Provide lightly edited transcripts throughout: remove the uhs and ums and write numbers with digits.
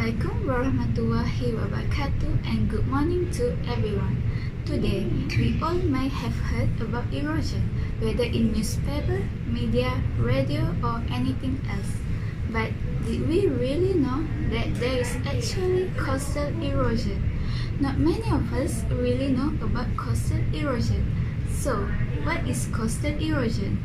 Assalamualaikum warahmatullahi wabarakatuh and good morning to everyone. Today, we all may have heard about erosion, whether in newspaper, media, radio or anything else. But did we really know that there is actually coastal erosion? Not many of us really know about coastal erosion. So, what is coastal erosion?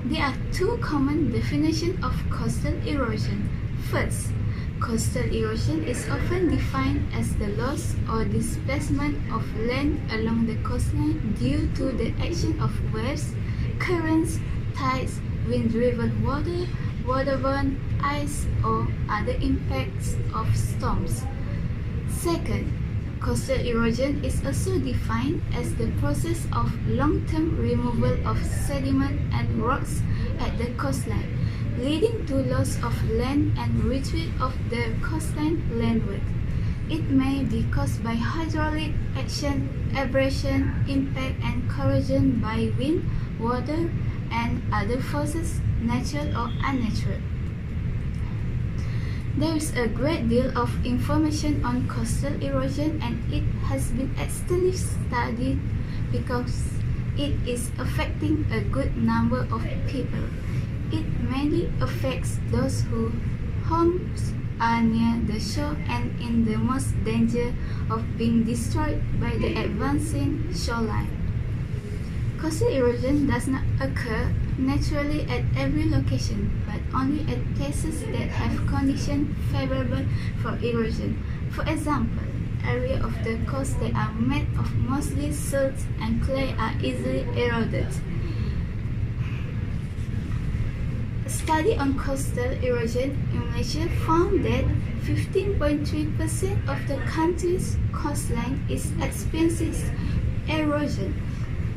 There are two common definitions of coastal erosion. First, coastal erosion is often defined as the loss or displacement of land along the coastline due to the action of waves, currents, tides, wind-driven water, waterborne ice, or other impacts of storms. Second, coastal erosion is also defined as the process of long-term removal of sediment and rocks at the coastline, leading to loss of land and retreat of the coastline landward. It may be caused by hydraulic action, abrasion, impact, and corrosion by wind, water, and other forces, natural or unnatural. There is a great deal of information on coastal erosion, and it has been extensively studied because it is affecting a good number of people. It mainly affects those whose homes are near the shore and in the most danger of being destroyed by the advancing shoreline. Coastal erosion does not occur naturally at every location, but only at places that have conditions favorable for erosion. For example, areas of the coast that are made of mostly silt and clay are easily eroded. A study on coastal erosion in Malaysia found that 15.3% of the country's coastline is experiencing erosion,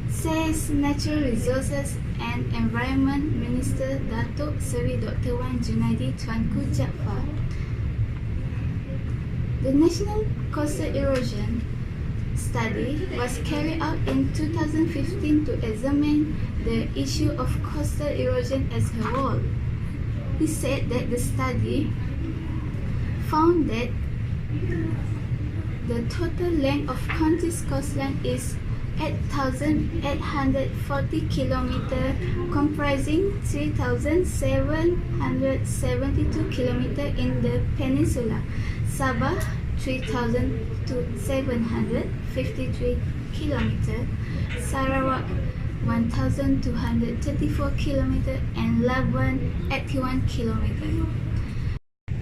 says Natural Resources and Environment Minister Datuk Seri Dr. Wan Junaidi Tuanku Jaafar. The National Coastal Erosion Study was carried out in 2015 to examine the issue of coastal erosion as a whole. He said that the study found that the total length of country's coastline is 8,840 km, comprising 3,772 km in the peninsula, Sabah 3,753 km, Sarawak 1,234 km, and Labuan 81 km.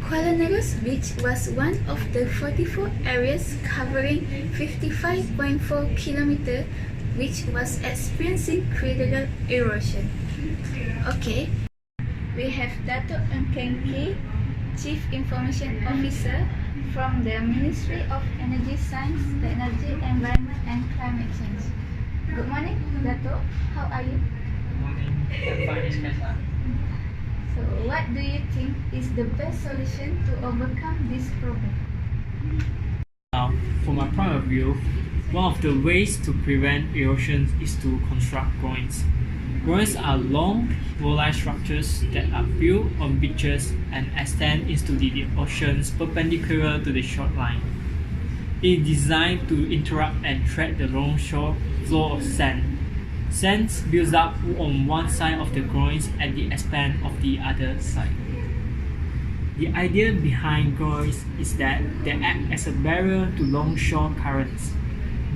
Kuala Nerus Beach was one of the 44 areas covering 55.4 km which was experiencing critical erosion. Okay, we have Datuk Engkeng K, Chief Information Officer from the Ministry of Energy, Science, Technology, Environment and Climate Change. Good morning, Datuk. How are you? Good morning. I'm fine, Ms. Kasa. So, what do you think is the best solution to overcome this problem? From my point of view, one of the ways to prevent erosion is to construct groins. Groins are long, wall-like structures that are built on beaches and extend into the oceans perpendicular to the shoreline. It is designed to interrupt and track the longshore flow of sand. Sand builds up on one side of the groins at the expense of the other side. The idea behind groins is that they act as a barrier to longshore currents.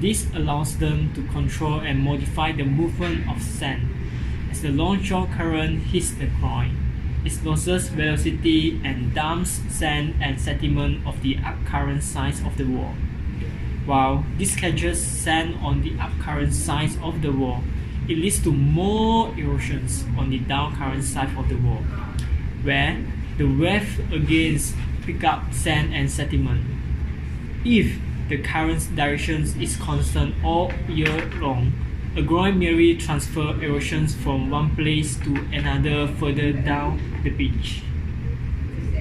This allows them to control and modify the movement of sand. As the longshore current hits the groin, it loses velocity and dumps sand and sediment of the upcurrent sides of the wall. While this catches sand on the upcurrent sides of the wall, it leads to more erosions on the downcurrent side of the wall, where the wave again pick up sand and sediment. If the current direction is constant all year long, a groin merely transfers erosions from one place to another further down the beach.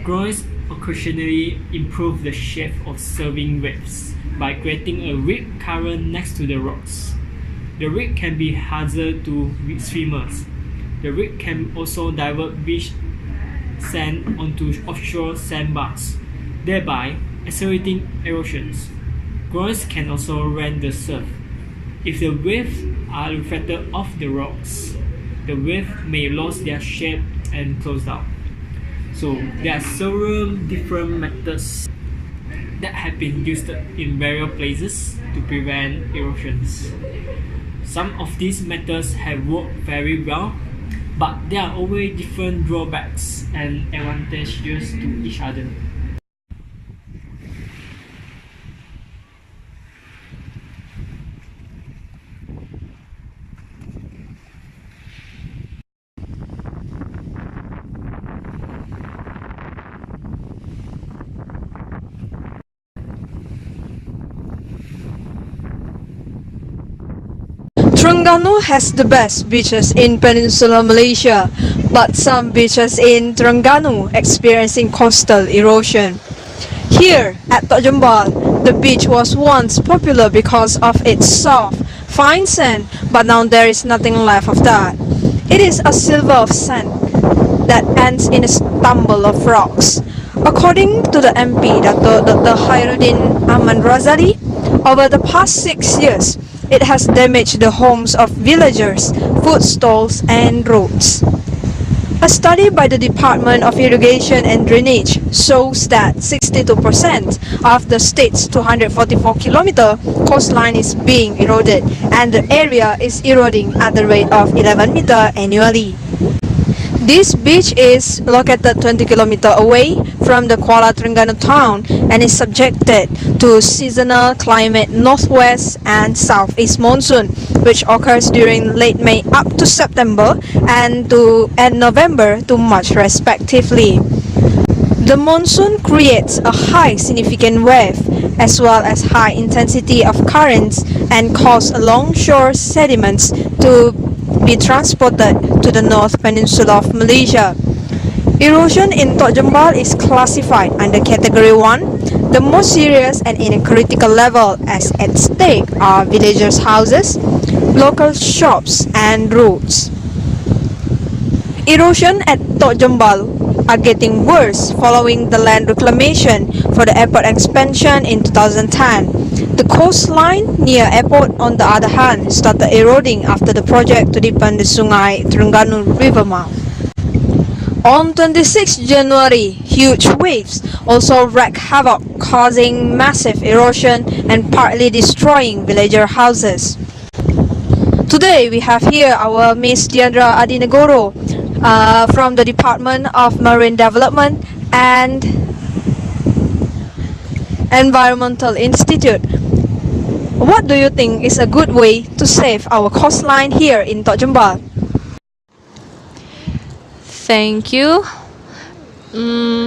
Groins occasionally improve the shape of surfing waves by creating a rip current next to the rocks. The rip can be hazard to swimmers. The rip can also divert beach sand onto offshore sandbars. thereby accelerating erosions. Groins can also rend the surf. If the waves are reflected off the rocks, the waves may lose their shape and close down. So there are several different methods that have been used in various places to prevent erosions. Some of these methods have worked very well, but there are always different drawbacks and advantages to each other. Terengganu has the best beaches in Peninsular Malaysia, but some beaches in Terengganu experiencing coastal erosion. Here at Tok Jembal, the beach was once popular because of its soft, fine sand, but now there is nothing left of that. It is a silver of sand that ends in a tumble of rocks. According to the MP, Dr. Khairuddin Ahmad Razali, over the past 6 years, it has damaged the homes of villagers, food stalls, and roads. A study by the Department of Irrigation and Drainage shows that 62% of the state's 244-kilometer coastline is being eroded, and the area is eroding at the rate of 11 meters annually. This beach is located 20 km away from the Kuala Terengganu town and is subjected to seasonal climate northwest and southeast monsoon, which occurs during late May up to September and November to March respectively. The monsoon creates a high significant wave as well as high intensity of currents and cause longshore sediments to be transported to the North Peninsula of Malaysia. Erosion in Tok Jembal is classified under Category 1, the most serious and in a critical level, as at stake are villagers' houses, local shops and roads. Erosion at Tok Jembal are getting worse following the land reclamation for the airport expansion in 2010. The coastline near airport, on the other hand, started eroding after the project to deepen the Sungai Terengganu river mouth. On 26 January, huge waves also wreaked havoc, causing massive erosion and partly destroying villager houses. Today, we have here our Miss Diandra Adinegoro from the Department of Marine Development and Environmental Institute. What do you think is a good way to save our coastline here in Tok Jembal? Thank you.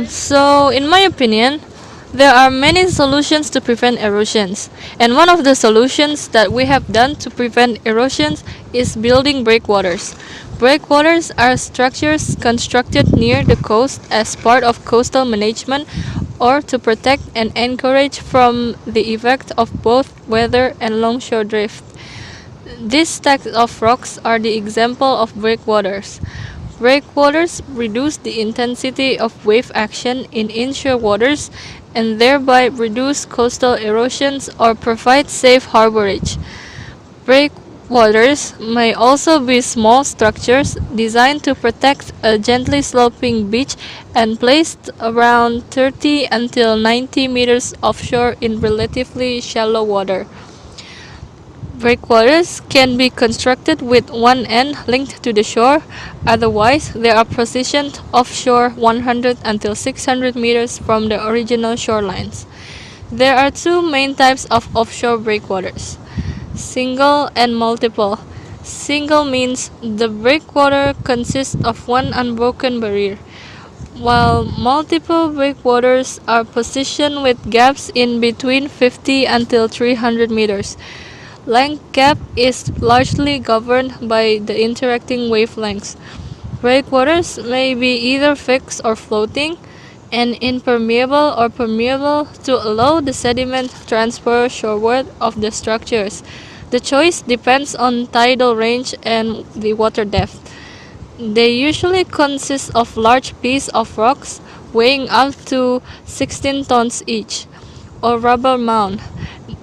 So, in my opinion, there are many solutions to prevent erosions, and one of the solutions that we have done to prevent erosions is building breakwaters. Breakwaters are structures constructed near the coast as part of coastal management or to protect and encourage from the effect of both weather and longshore drift. These stacks of rocks are the example of breakwaters. Breakwaters reduce the intensity of wave action in inshore waters and thereby reduce coastal erosions or provide safe harborage. Breakwaters may also be small structures designed to protect a gently sloping beach and placed around 30 until 90 meters offshore in relatively shallow water. Breakwaters can be constructed with one end linked to the shore, otherwise they are positioned offshore 100 until 600 meters from the original shorelines. There are two main types of offshore breakwaters: single and multiple. Single means the breakwater consists of one unbroken barrier, while multiple breakwaters are positioned with gaps in between 50 until 300 meters. Length gap is largely governed by the interacting wavelengths. Breakwaters may be either fixed or floating, and impermeable or permeable to allow the sediment transfer shoreward of the structures. The choice depends on tidal range and the water depth. They usually consist of large pieces of rocks, weighing up to 16 tons each, or rubber mound.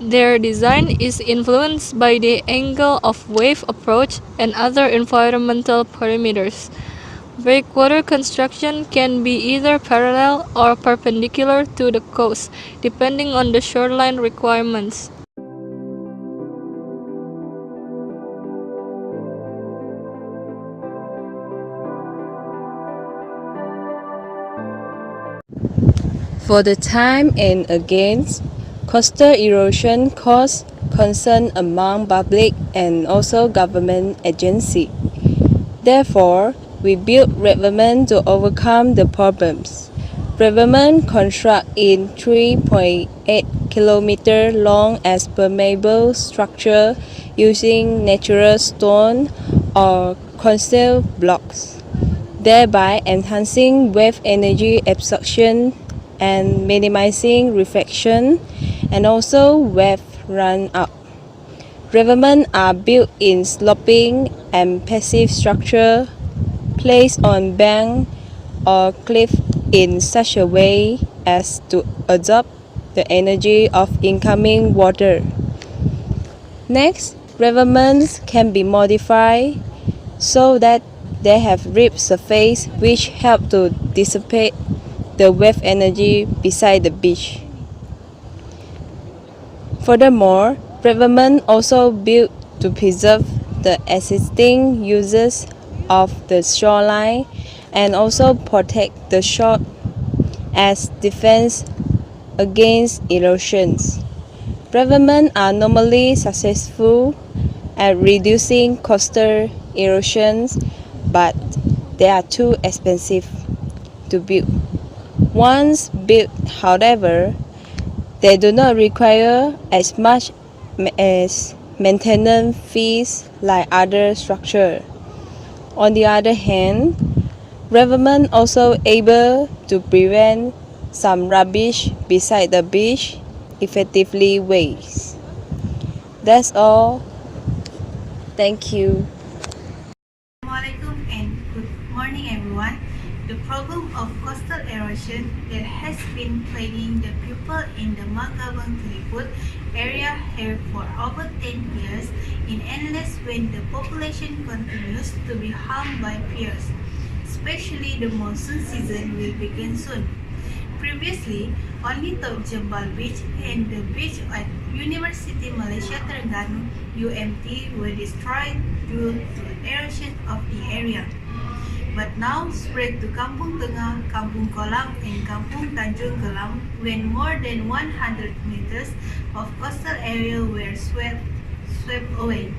Their design is influenced by the angle of wave approach and other environmental parameters. Breakwater construction can be either parallel or perpendicular to the coast, depending on the shoreline requirements. For the time and against, coastal erosion caused concern among public and also government agencies. Therefore, we built revetment to overcome the problems. Revetment construct in 3.8 km long as permeable structure using natural stone or concealed blocks, thereby enhancing wave energy absorption and minimizing reflection and also wave run-up. Revetments are built in sloping and passive structure placed on bank or cliff in such a way as to absorb the energy of incoming water. Next, revetments can be modified so that they have ripped surface which help to dissipate the wave energy beside the beach. Furthermore, revetment also built to preserve the existing uses of the shoreline and also protect the shore as defense against erosions. Revetments are normally successful at reducing coastal erosions, but they are too expensive to build. Once built, however, they do not require as much as maintenance fees like other structures. On the other hand, revetment also able to prevent some rubbish beside the beach effectively waste. That's all. Thank you. Assalamualaikum and good morning everyone. The problem of coastal erosion that has been plaguing the people in the Magabang Tiliput area here for over 10 years in endless when the population continues to be harmed by fears, especially the monsoon season will begin soon. Previously, only Tok Jembal Beach and the beach at University Malaysia Terengganu UMT were destroyed due to erosion of the area. But now spread to Kampung Tengah, Kampung Kolam and Kampung Tanjung Kelam when more than 100 meters of coastal area were swept away.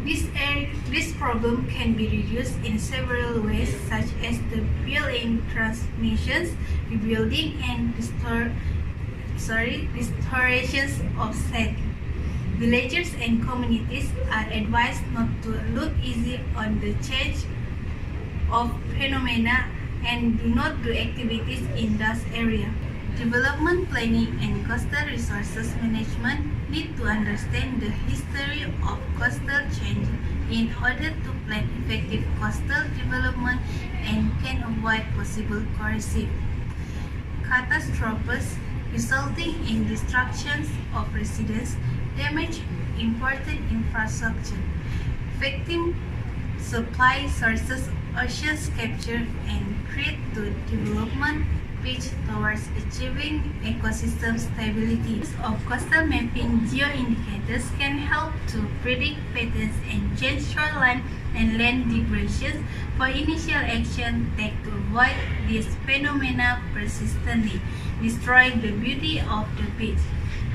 This problem can be reduced in several ways such as the building transmissions, rebuilding and restorations of site. Villagers and communities are advised not to look easy on the change of phenomena and do not do activities in that area. Development planning and coastal resources management need to understand the history of coastal change in order to plan effective coastal development and can avoid possible corrosive catastrophes resulting in destructions of residents, damage important infrastructure, affecting supply sources, oceans capture and create to development pitch towards achieving ecosystem stability. Use of coastal mapping geoindicators can help to predict patterns and change shoreline and land degradation for initial action take to avoid these phenomena persistently, destroying the beauty of the beach.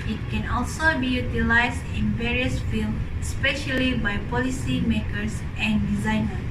It can also be utilized in various fields, especially by policy makers and designers.